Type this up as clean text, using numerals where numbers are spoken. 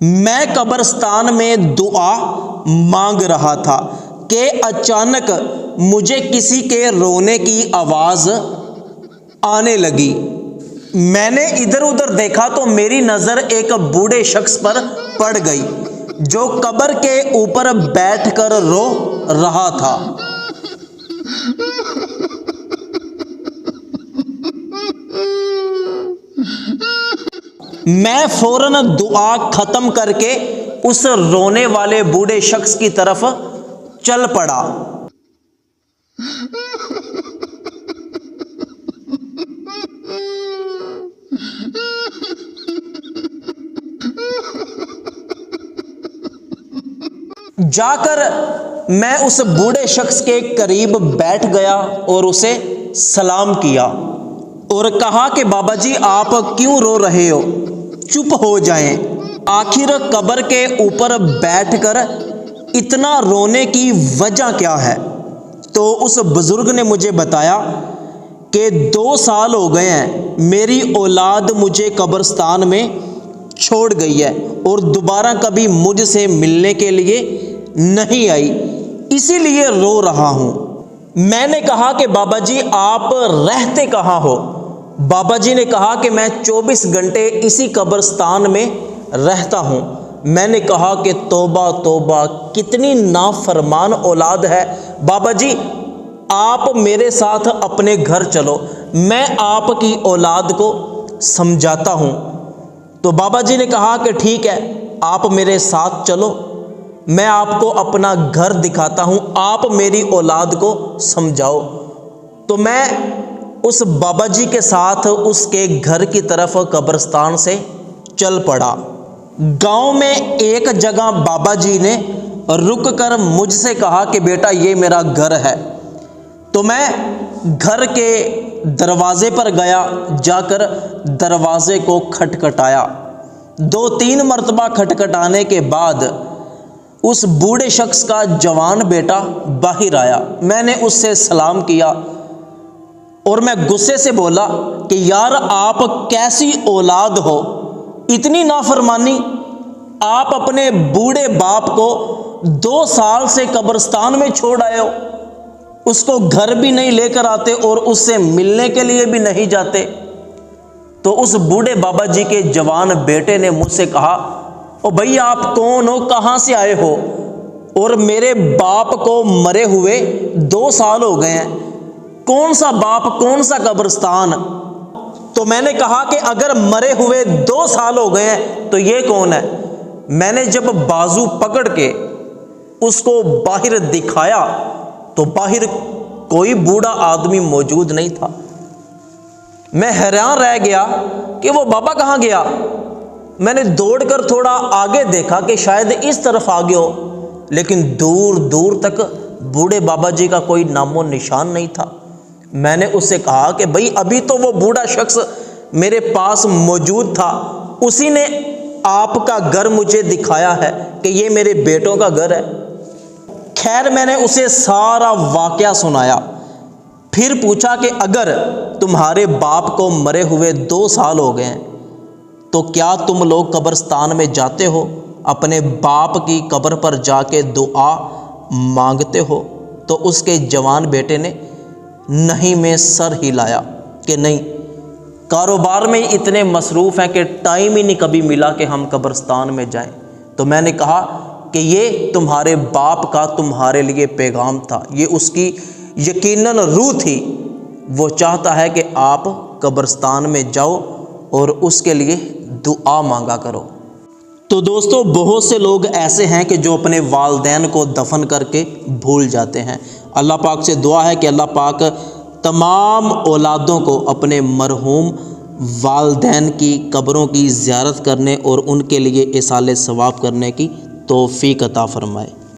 میں قبرستان میں دعا مانگ رہا تھا کہ اچانک مجھے کسی کے رونے کی آواز آنے لگی۔ میں نے ادھر ادھر دیکھا تو میری نظر ایک بوڑھے شخص پر پڑ گئی جو قبر کے اوپر بیٹھ کر رو رہا تھا۔ میں فوراً دعا ختم کر کے اس رونے والے بوڑھے شخص کی طرف چل پڑا۔ جا کر میں اس بوڑھے شخص کے قریب بیٹھ گیا اور اسے سلام کیا اور کہا کہ بابا جی آپ کیوں رو رہے ہو؟ چپ ہو جائیں، آخر قبر کے اوپر بیٹھ کر اتنا رونے کی وجہ کیا ہے؟ تو اس بزرگ نے مجھے بتایا کہ 2 سال ہو گئے ہیں میری اولاد مجھے قبرستان میں چھوڑ گئی ہے اور دوبارہ کبھی مجھ سے ملنے کے لیے نہیں آئی، اسی لیے رو رہا ہوں۔ میں نے کہا کہ بابا جی آپ رہتے کہاں ہو؟ بابا جی نے کہا کہ میں 24 گھنٹے اسی قبرستان میں رہتا ہوں۔ میں نے کہا کہ توبہ توبہ، کتنی نافرمان اولاد ہے۔ بابا جی آپ میرے ساتھ اپنے گھر چلو، میں آپ کی اولاد کو سمجھاتا ہوں۔ تو بابا جی نے کہا کہ ٹھیک ہے، آپ میرے ساتھ چلو، میں آپ کو اپنا گھر دکھاتا ہوں، آپ میری اولاد کو سمجھاؤ۔ تو میں اس بابا جی کے ساتھ اس کے گھر کی طرف قبرستان سے چل پڑا۔ گاؤں میں ایک جگہ بابا جی نے رک کر مجھ سے کہا کہ بیٹا یہ میرا گھر ہے۔ تو میں گھر کے دروازے پر گیا، جا کر دروازے کو کھٹکھٹایا۔ 2-3 مرتبہ کھٹکھٹانے کے بعد اس بوڑھے شخص کا جوان بیٹا باہر آیا۔ میں نے اس سے سلام کیا اور میں غصے سے بولا کہ یار آپ کیسی اولاد ہو، اتنی نافرمانی! آپ اپنے بوڑھے باپ کو 2 سال سے قبرستان میں چھوڑ آئے ہو، اس کو گھر بھی نہیں لے کر آتے اور اس سے ملنے کے لیے بھی نہیں جاتے۔ تو اس بوڑھے بابا جی کے جوان بیٹے نے مجھ سے کہا او بھائی آپ کون ہو، کہاں سے آئے ہو؟ اور میرے باپ کو مرے ہوئے 2 سال ہو گئے ہیں، کون سا باپ، کون سا قبرستان؟ تو میں نے کہا کہ اگر مرے ہوئے 2 سال ہو گئے ہیں تو یہ کون ہے؟ میں نے جب بازو پکڑ کے اس کو باہر دکھایا تو باہر کوئی بوڑھا آدمی موجود نہیں تھا۔ میں حیران رہ گیا کہ وہ بابا کہاں گیا۔ میں نے دوڑ کر تھوڑا آگے دیکھا کہ شاید اس طرف آگے ہو، لیکن دور دور تک بوڑھے بابا جی کا کوئی نام و نشان نہیں تھا۔ میں نے اس سے کہا کہ بھائی ابھی تو وہ بوڑھا شخص میرے پاس موجود تھا، اسی نے آپ کا گھر مجھے دکھایا ہے کہ یہ میرے بیٹوں کا گھر ہے۔ خیر میں نے اسے سارا واقعہ سنایا، پھر پوچھا کہ اگر تمہارے باپ کو مرے ہوئے 2 سال ہو گئے ہیں تو کیا تم لوگ قبرستان میں جاتے ہو، اپنے باپ کی قبر پر جا کے دعا مانگتے ہو؟ تو اس کے جوان بیٹے نے نہیں میں سر ہلایا کہ نہیں، کاروبار میں اتنے مصروف ہیں کہ ٹائم ہی نہیں کبھی ملا کہ ہم قبرستان میں جائیں۔ تو میں نے کہا کہ یہ تمہارے باپ کا تمہارے لیے پیغام تھا، یہ اس کی یقیناً روح تھی، وہ چاہتا ہے کہ آپ قبرستان میں جاؤ اور اس کے لیے دعا مانگا کرو۔ تو دوستو بہت سے لوگ ایسے ہیں کہ جو اپنے والدین کو دفن کر کے بھول جاتے ہیں۔ اللہ پاک سے دعا ہے کہ اللہ پاک تمام اولادوں کو اپنے مرحوم والدین کی قبروں کی زیارت کرنے اور ان کے لیے ایصال ثواب کرنے کی توفیق عطا فرمائے۔